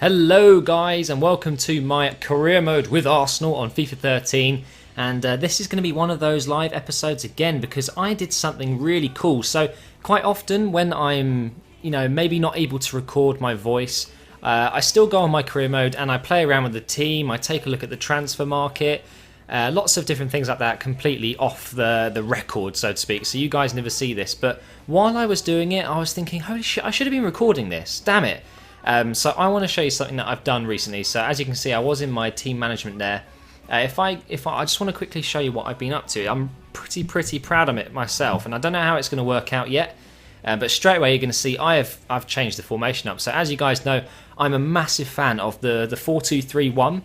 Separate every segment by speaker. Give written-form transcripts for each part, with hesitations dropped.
Speaker 1: Hello guys and welcome to my career mode with Arsenal on FIFA 13, and this is going to be one of those live episodes again because I did something really cool. So quite often when I'm maybe not able to record my voice, I still go on my career mode and I play around with the team. I take a look at the transfer market, lots of different things like that, completely off the record, so to speak, so you guys never see this. But while I was doing it, I was thinking, holy shit, I should have been recording this, damn it. So I want to show you something that I've done recently. So as you can see, I was in my team management there. I just want to quickly show you what I've been up to. I'm pretty proud of it myself, and I don't know how it's going to work out yet. But straight away you're going to see I've changed the formation up. So as you guys know, I'm a massive fan of the 4-2-3-1,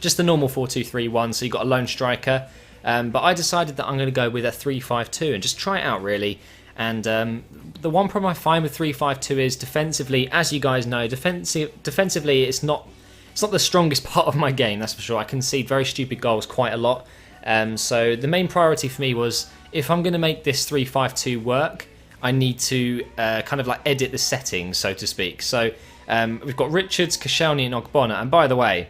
Speaker 1: just the normal 4-2-3-1. So you've got a lone striker, but I decided that I'm going to go with a 3-5-2 and just try it out really. And the one problem I find with 3-5-2 is defensively, as you guys know, defensively it's not the strongest part of my game, that's for sure. I concede very stupid goals quite a lot. So the main priority for me was, if I'm going to make this 3-5-2 work, I need to kind of like edit the settings, so to speak. So we've got Richards, Koscielny and Ogbonna. And by the way,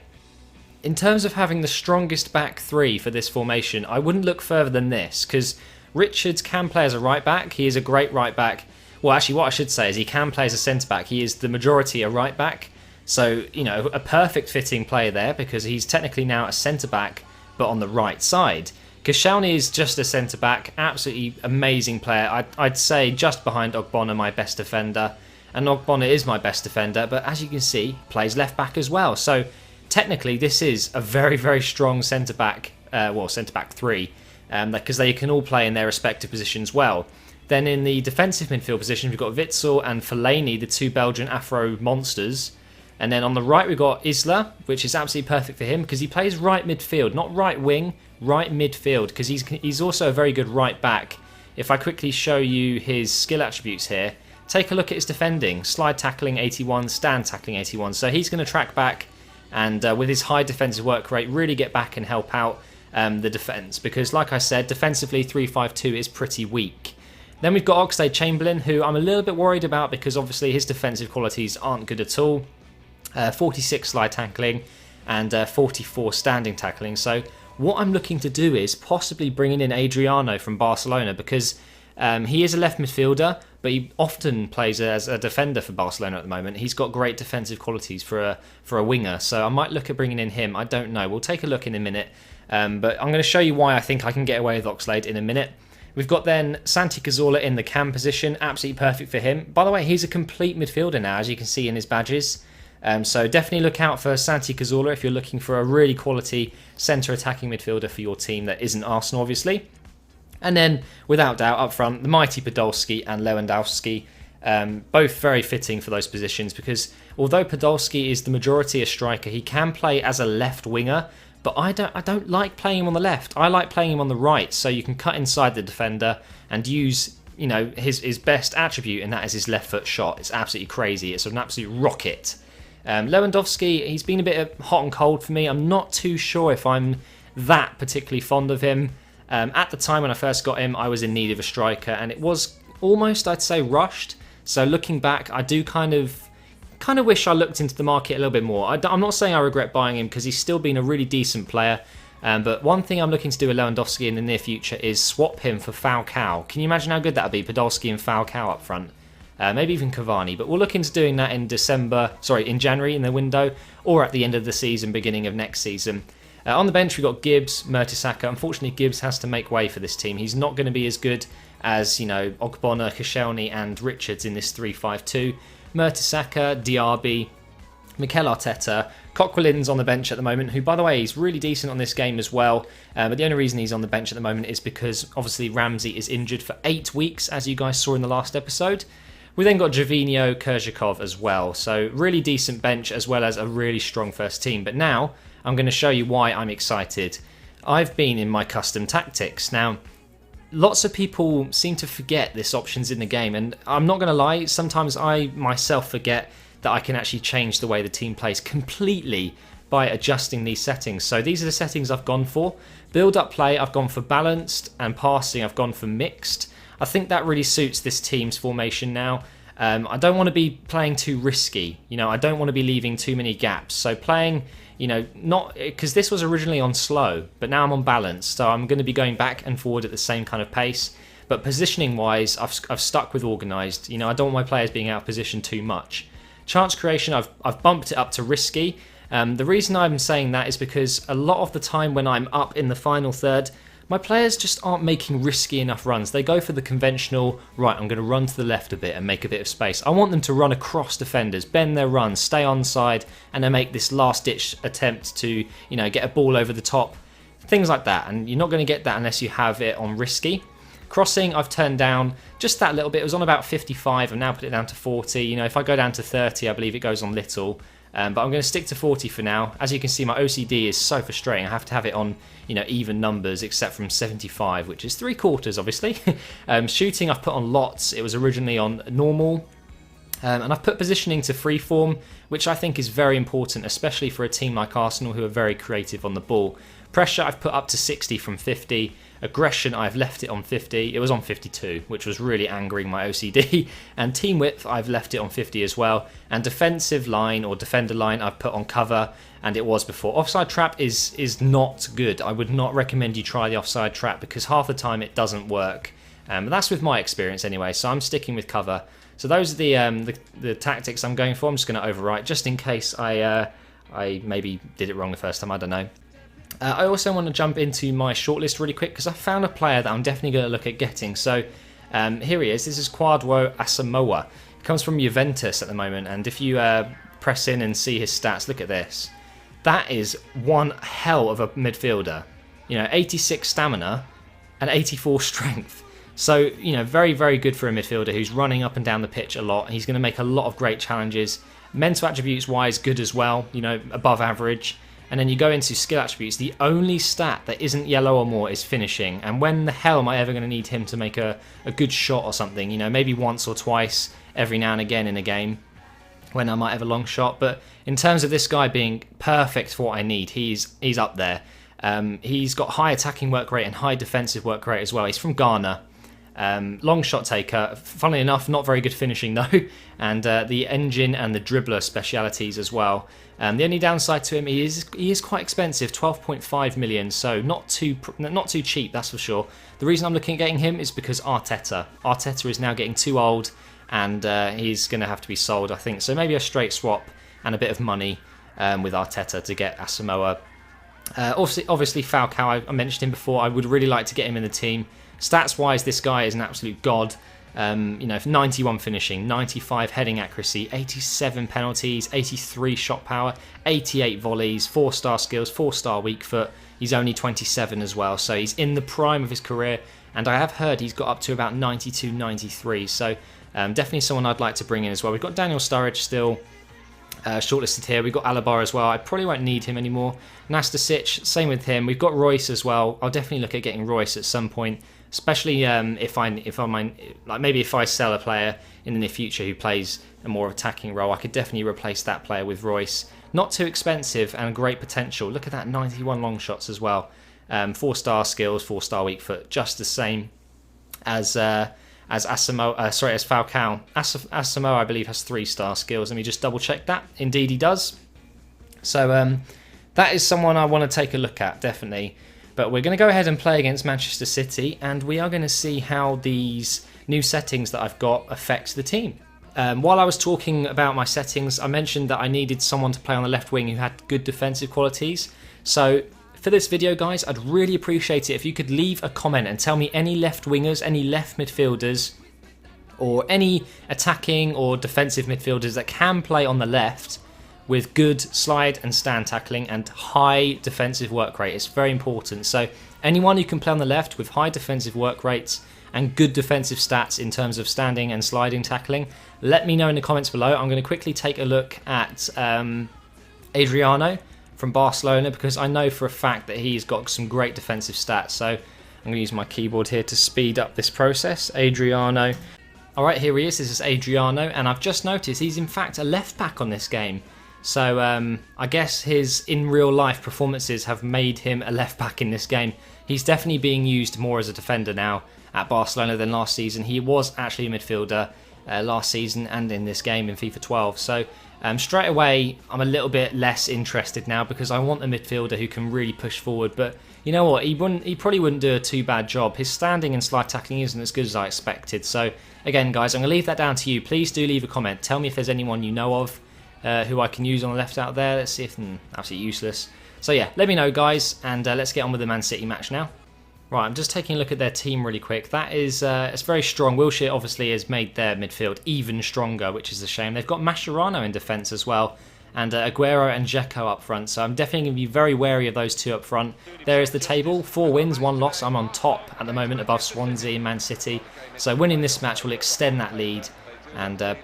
Speaker 1: in terms of having the strongest back three for this formation, I wouldn't look further than this, because Richards can play as a right back. He is a great right back. Well, actually, what I should say is he can play as a centre back. He is the majority a right back. So, a perfect fitting player there, because he's technically now a centre back, but on the right side. Koscielny is just a centre back. Absolutely amazing player. I'd say just behind Ogbonna, my best defender. And Ogbonna is my best defender, but as you can see, plays left back as well. So, technically, this is a very strong centre back. Centre back three. Because they can all play in their respective positions well. Then in the defensive midfield position, we've got Witsel and Fellaini, the two Belgian Afro monsters. And then on the right, we've got Isla, which is absolutely perfect for him because he plays right midfield, not right wing, right midfield, because he's also a very good right back. If I quickly show you his skill attributes here, take a look at his defending. Slide tackling 81, stand tackling 81. So he's going to track back and with his high defensive work rate, really get back and help out the defence, because like I said, defensively 3-5-2 is pretty weak. Then we've got Oxlade-Chamberlain, who I'm a little bit worried about because obviously his defensive qualities aren't good at all. 46 slide tackling and 44 standing tackling. So what I'm looking to do is possibly bringing in Adriano from Barcelona, because he is a left midfielder, but he often plays as a defender for Barcelona at the moment. He's got great defensive qualities for a winger, so I might look at bringing in him. I don't know. We'll take a look in a minute. But I'm going to show you why I think I can get away with Oxlade in a minute. We've got then Santi Cazorla in the cam position, absolutely perfect for him. By the way, he's a complete midfielder now, as you can see in his badges. So definitely look out for Santi Cazorla if you're looking for a really quality centre attacking midfielder for your team that isn't Arsenal, obviously. And then, without doubt, up front, the mighty Podolski and Lewandowski, both very fitting for those positions, because although Podolski is the majority a striker, he can play as a left winger. But I don't like playing him on the left. I like playing him on the right, so you can cut inside the defender and use, his best attribute, and that is his left foot shot. It's absolutely crazy. It's an absolute rocket. Lewandowski, he's been a bit hot and cold for me. I'm not too sure if I'm that particularly fond of him. At the time when I first got him, I was in need of a striker, and it was almost, I'd say, rushed. So looking back, I do kind of wish I looked into the market a little bit more. I'm not saying I regret buying him, because he's still been a really decent player. But one thing I'm looking to do with Lewandowski in the near future is swap him for Falcao. Can you imagine how good that would be? Podolski and Falcao up front. Maybe even Cavani. But we'll look into doing that in January in the window, or at the end of the season, beginning of next season. On the bench, we've got Gibbs, Mertesacker. Unfortunately, Gibbs has to make way for this team. He's not going to be as good as, Ogbonna, Koscielny and Richards in this 3-5-2. Mertesacker, Diaby, Mikel Arteta, Coquelin's on the bench at the moment, who, by the way, is really decent on this game as well. But the only reason he's on the bench at the moment is because, obviously, Ramsey is injured for 8 weeks, as you guys saw in the last episode. We then got Javinho, Kerzhakov as well. So, really decent bench, as well as a really strong first team. But now, I'm going to show you why I'm excited. I've been in my custom tactics. Now, lots of people seem to forget this option's in the game, and I'm not going to lie, sometimes I myself forget that I can actually change the way the team plays completely by adjusting these settings. So these are the settings I've gone for. Build-up play, I've gone for balanced, and passing, I've gone for mixed. I think that really suits this team's formation now. I don't want to be playing too risky. I don't want to be leaving too many gaps. So playing, not because this was originally on slow, but now I'm on balance. So I'm going to be going back and forward at the same kind of pace. But positioning wise, I've stuck with organised. I don't want my players being out of position too much. Chance creation, I've bumped it up to risky. The reason I'm saying that is because a lot of the time when I'm up in the final third, my players just aren't making risky enough runs. They go for the conventional, right, I'm going to run to the left a bit and make a bit of space. I want them to run across defenders, bend their run, stay onside, and then make this last-ditch attempt to, get a ball over the top. Things like that, and you're not going to get that unless you have it on risky. Crossing, I've turned down just that little bit. It was on about 55. I've now put it down to 40. If I go down to 30, I believe it goes on little. But I'm going to stick to 40 for now. As you can see, my OCD is so frustrating. I have to have it on, even numbers, except from 75, which is 3/4, obviously. Shooting, I've put on lots. It was originally on normal. And I've put positioning to freeform, which I think is very important, especially for a team like Arsenal who are very creative on the ball. Pressure, I've put up to 60 from 50. Aggression, I've left it on 50. It was on 52, which was really angering my OCD. And team width, I've left it on 50 as well. And defensive line or defender line, I've put on cover, and it was before. Offside trap is not good. I would not recommend you try the offside trap because half the time it doesn't work. But that's with my experience anyway, so I'm sticking with cover. So those are the tactics I'm going for. I'm just going to overwrite just in case I maybe did it wrong the first time. I don't know. I also want to jump into my shortlist really quick because I found a player that I'm definitely going to look at getting. So here he is. This is Kwadwo Asamoah. He comes from Juventus at the moment, and if you press in and see his stats, look at this. That is one hell of a midfielder. 86 stamina and 84 strength. So, very, very good for a midfielder who's running up and down the pitch a lot. He's going to make a lot of great challenges. Mental attributes-wise, good as well, above average. And then you go into skill attributes. The only stat that isn't yellow or more is finishing. And when the hell am I ever going to need him to make a good shot or something? Maybe once or twice every now and again in a game when I might have a long shot. But in terms of this guy being perfect for what I need, he's up there. He's got high attacking work rate and high defensive work rate as well. He's from Ghana. Long shot taker, funnily enough, not very good finishing though, and the engine and the dribbler specialities as well. The only downside to him, he is quite expensive, 12.5 million, so not too cheap, that's for sure. The reason I'm looking at getting him is because Arteta is now getting too old, and he's going to have to be sold, I think. So maybe a straight swap and a bit of money with Arteta to get Asamoah. Obviously Falcao, I mentioned him before. I would really like to get him in the team. Stats wise, this guy is an absolute god. 91 finishing, 95 heading accuracy, 87 penalties, 83 shot power, 88 volleys, 4-star skills, 4-star weak foot. He's only 27 as well, so he's in the prime of his career, and I have heard he's got up to about 92, 93, so definitely someone I'd like to bring in as well. We've got Daniel Sturridge still shortlisted here. We've got Alaba as well. I probably won't need him anymore. Nastasic, same with him. We've got Royce as well. I'll definitely look at getting Royce at some point. Especially if I sell a player in the near future who plays a more attacking role, I could definitely replace that player with Royce. Not too expensive and great potential. Look at that, 91 long shots as well. 4-star skills, 4-star weak foot, just the same as Falcao. Asamoah, I believe, has 3-star skills. Let me just double check that. Indeed, he does. So that is someone I want to take a look at, definitely. But we're going to go ahead and play against Manchester City, and we are going to see how these new settings that I've got affect the team. While I was talking about my settings, I mentioned that I needed someone to play on the left wing who had good defensive qualities. So for this video, guys, I'd really appreciate it if you could leave a comment and tell me any left wingers, any left midfielders, or any attacking or defensive midfielders that can play on the left with good slide and stand tackling and high defensive work rate. It's very important. So anyone who can play on the left with high defensive work rates and good defensive stats in terms of standing and sliding tackling, let me know in the comments below. I'm going to quickly take a look at Adriano from Barcelona because I know for a fact that he's got some great defensive stats. So I'm going to use my keyboard here to speed up this process. Adriano. Alright, here he is. This is Adriano, and I've just noticed he's in fact a left back on this game. So I guess his in real life performances have made him a left back in this game. He's definitely being used more as a defender now at Barcelona than last season. He was actually a midfielder. last season and in this game in FIFA 12. So straight away, I'm a little bit less interested now because I want a midfielder who can really push forward. But you know what? He probably wouldn't do a too bad job. His standing and slide tackling isn't as good as I expected. So again, guys, I'm going to leave that down to you. Please do leave a comment. Tell me if there's anyone you know of who I can use on the left out there. Let's see if... absolutely useless. So yeah, let me know, guys, and let's get on with the Man City match now. Right, I'm just taking a look at their team really quick. That is, it's very strong. Wilshere obviously has made their midfield even stronger, which is a shame. They've got Mascherano in defence as well, and Aguero and Dzeko up front. So I'm definitely going to be very wary of those two up front. There is the table: 4 wins, 1 loss. I'm on top at the moment, above Swansea and Man City. So winning this match will extend that lead and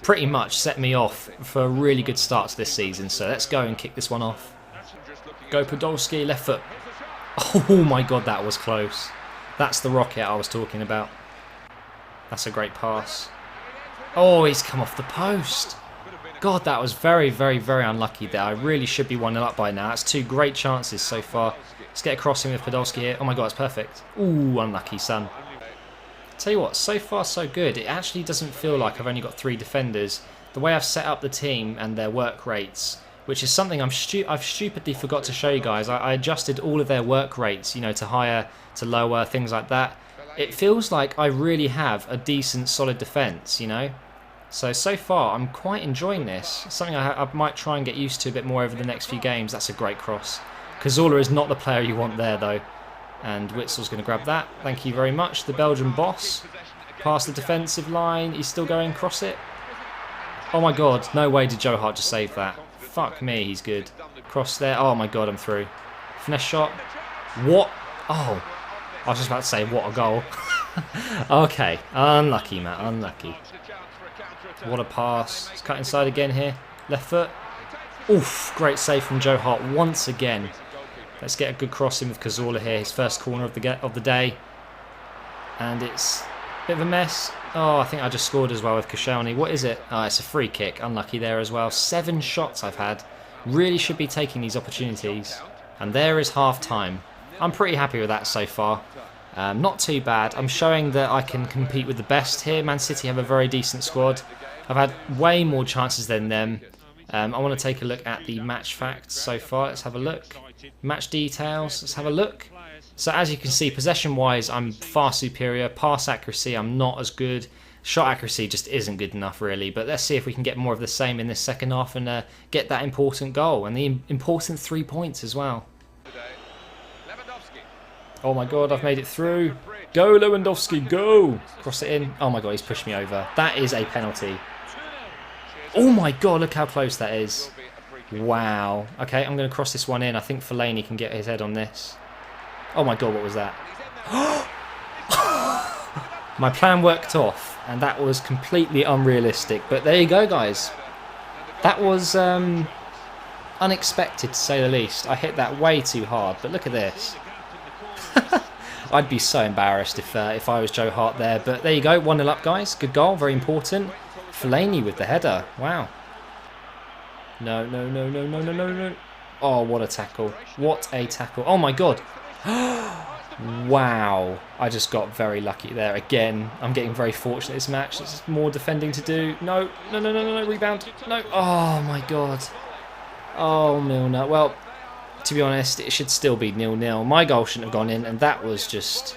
Speaker 1: pretty much set me off for a really good start to this season. So let's go and kick this one off. Go Podolski, left foot. Oh my god, that was close. That's the rocket I was talking about. That's a great pass. Oh, he's come off the post. God, that was very, very, very unlucky there. I really should be 1-0 up by now. That's 2 great chances so far. Let's get a crossing with Podolski here. Oh my god, it's perfect. Ooh, unlucky, son. Tell you what, so far so good. It actually doesn't feel like I've only got 3 defenders. The way I've set up the team and their work rates, which is something I've stupidly forgot to show you guys. I adjusted all of their work rates, you know, to higher, to lower, things like that. It feels like I really have a decent, solid defence, you know. So far, I'm quite enjoying this. It's something I might try and get used to a bit more over the next few games. That's a great cross. Cazorla is not the player you want there, though. And Witzel's going to grab that. Thank you very much. The Belgian boss. Past the defensive line. He's still going, cross it. Oh my god, no way did Joe Hart just save that. Fuck me, he's good. Cross there. Oh my god, I'm through. Finesse shot. What? Oh. I was just about to say, what a goal. Okay. Unlucky, Matt. Unlucky. What a pass. He's cut inside again here. Left foot. Oof. Great save from Joe Hart once again. Let's get a good cross in with Cazorla here. His first corner of the day. And it's a bit of a mess. Oh, I think I just scored as well with Koscielny. What is it? Oh, it's a free kick. Unlucky there as well. 7 shots I've had. Really should be taking these opportunities. And there is half time. I'm pretty happy with that so far. Not too bad. I'm showing that I can compete with the best here. Man City have a very decent squad. I've had way more chances than them. I want to take a look at the match facts so far. Let's have a look. Match details. Let's have a look. So as you can see, possession-wise, I'm far superior. Pass accuracy, I'm not as good. Shot accuracy just isn't good enough, really. But let's see if we can get more of the same in this second half and get that important goal. And the important 3 points as well. Oh my god, I've made it through. Go, Lewandowski, go! Cross it in. Oh my god, he's pushed me over. That is a penalty. Oh my god, look how close that is. Wow. Okay, I'm going to cross this one in. I think Fellaini can get his head on this. Oh my god, what was that? My plan worked off, and that was completely unrealistic. But there you go, guys. That was unexpected, to say the least. I hit that way too hard, but look at this. I'd be so embarrassed if I was Joe Hart there. But there you go, 1-0 up, guys. Good goal, very important. Fellaini with the header. Wow. No. Oh, what a tackle. What a tackle. Oh my god. Wow. I just got very lucky there. Again, I'm getting very fortunate this match. There's more defending to do. No. Rebound. No. Oh my god. Oh, 0-0. Well, to be honest, it should still be 0-0. My goal shouldn't have gone in, and that was just...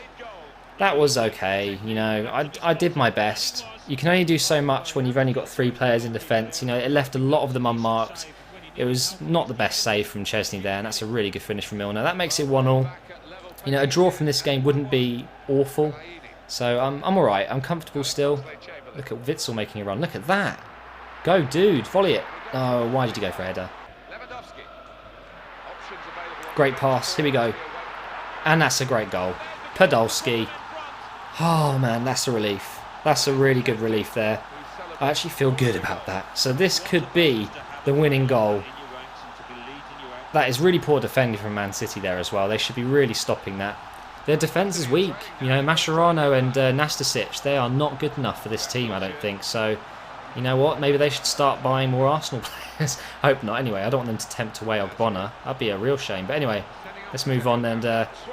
Speaker 1: That was okay, you know. I did my best. You can only do so much when you've only got 3 players in defence. You know, it left a lot of them unmarked. It was not the best save from Chesney there, and that's a really good finish from Milner. That makes it 1-1. You know, a draw from this game wouldn't be awful. So I'm alright. I'm comfortable still. Look at Witzel making a run. Look at that. Go, dude. Volley it. Oh, why did you go for a header? Great pass. Here we go. And that's a great goal. Podolski. Oh, man, that's a relief. That's a really good relief there. I actually feel good about that. So this could be the winning goal. That is really poor defending from Man City there as well. They should be really stopping that. Their defence is weak. You know, Mascherano and Nastasic, they are not good enough for this team, I don't think. So, you know what? Maybe they should start buying more Arsenal players. I hope not. Anyway, I don't want them to tempt away Ogbonna. That'd be a real shame. But anyway, let's move on and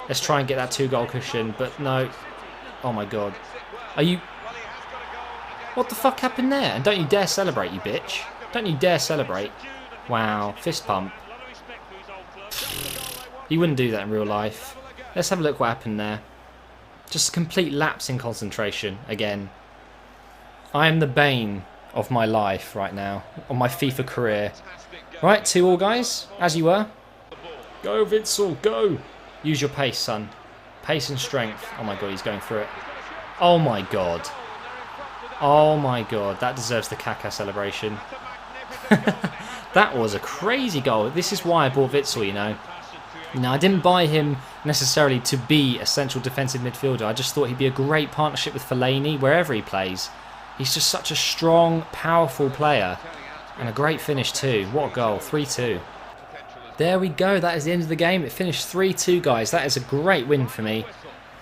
Speaker 1: let's try and get that 2-goal cushion. But no. Oh my god. Are you... What the fuck happened there? And don't you dare celebrate, you bitch. Don't you dare celebrate. Wow, fist pump. He wouldn't do that in real life. Let's have a look what happened there. Just a complete lapse in concentration again. I am the bane of my life right now, on my FIFA career. Right, 2-2 guys, as you were. Go Witsel, go! Use your pace, son. Pace and strength. Oh my god, he's going through it. Oh my god. Oh my god, that deserves the Kaká celebration. That was a crazy goal. This is why I bought Witsel, you know. Now, I didn't buy him necessarily to be a central defensive midfielder. I just thought he'd be a great partnership with Fellaini wherever he plays. He's just such a strong, powerful player. And a great finish too. What a goal. 3-2. There we go. That is the end of the game. It finished 3-2, guys. That is a great win for me.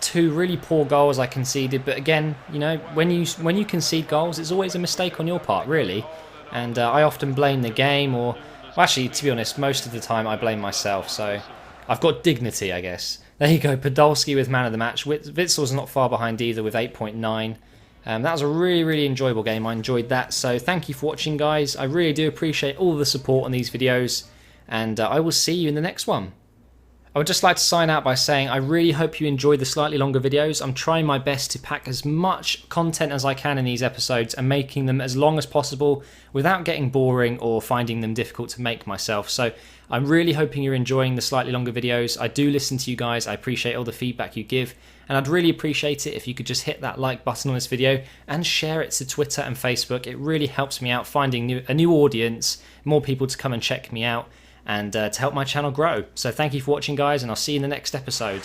Speaker 1: 2 really poor goals I conceded. But again, you know, when you concede goals, it's always a mistake on your part, really. And I often blame the game or... Well, actually, to be honest, most of the time I blame myself. So I've got dignity, I guess. There you go. Podolski with man of the match. Witzel's not far behind either with 8.9. That was a really, really enjoyable game. I enjoyed that. So thank you for watching, guys. I really do appreciate all the support on these videos. And I will see you in the next one. I would just like to sign out by saying I really hope you enjoyed the slightly longer videos. I'm trying my best to pack as much content as I can in these episodes and making them as long as possible without getting boring or finding them difficult to make myself. So I'm really hoping you're enjoying the slightly longer videos. I do listen to you guys. I appreciate all the feedback you give. And I'd really appreciate it if you could just hit that like button on this video and share it to Twitter and Facebook. It really helps me out finding a new audience, more people to come and check me out, and to help my channel grow. So thank you for watching, guys, and I'll see you in the next episode.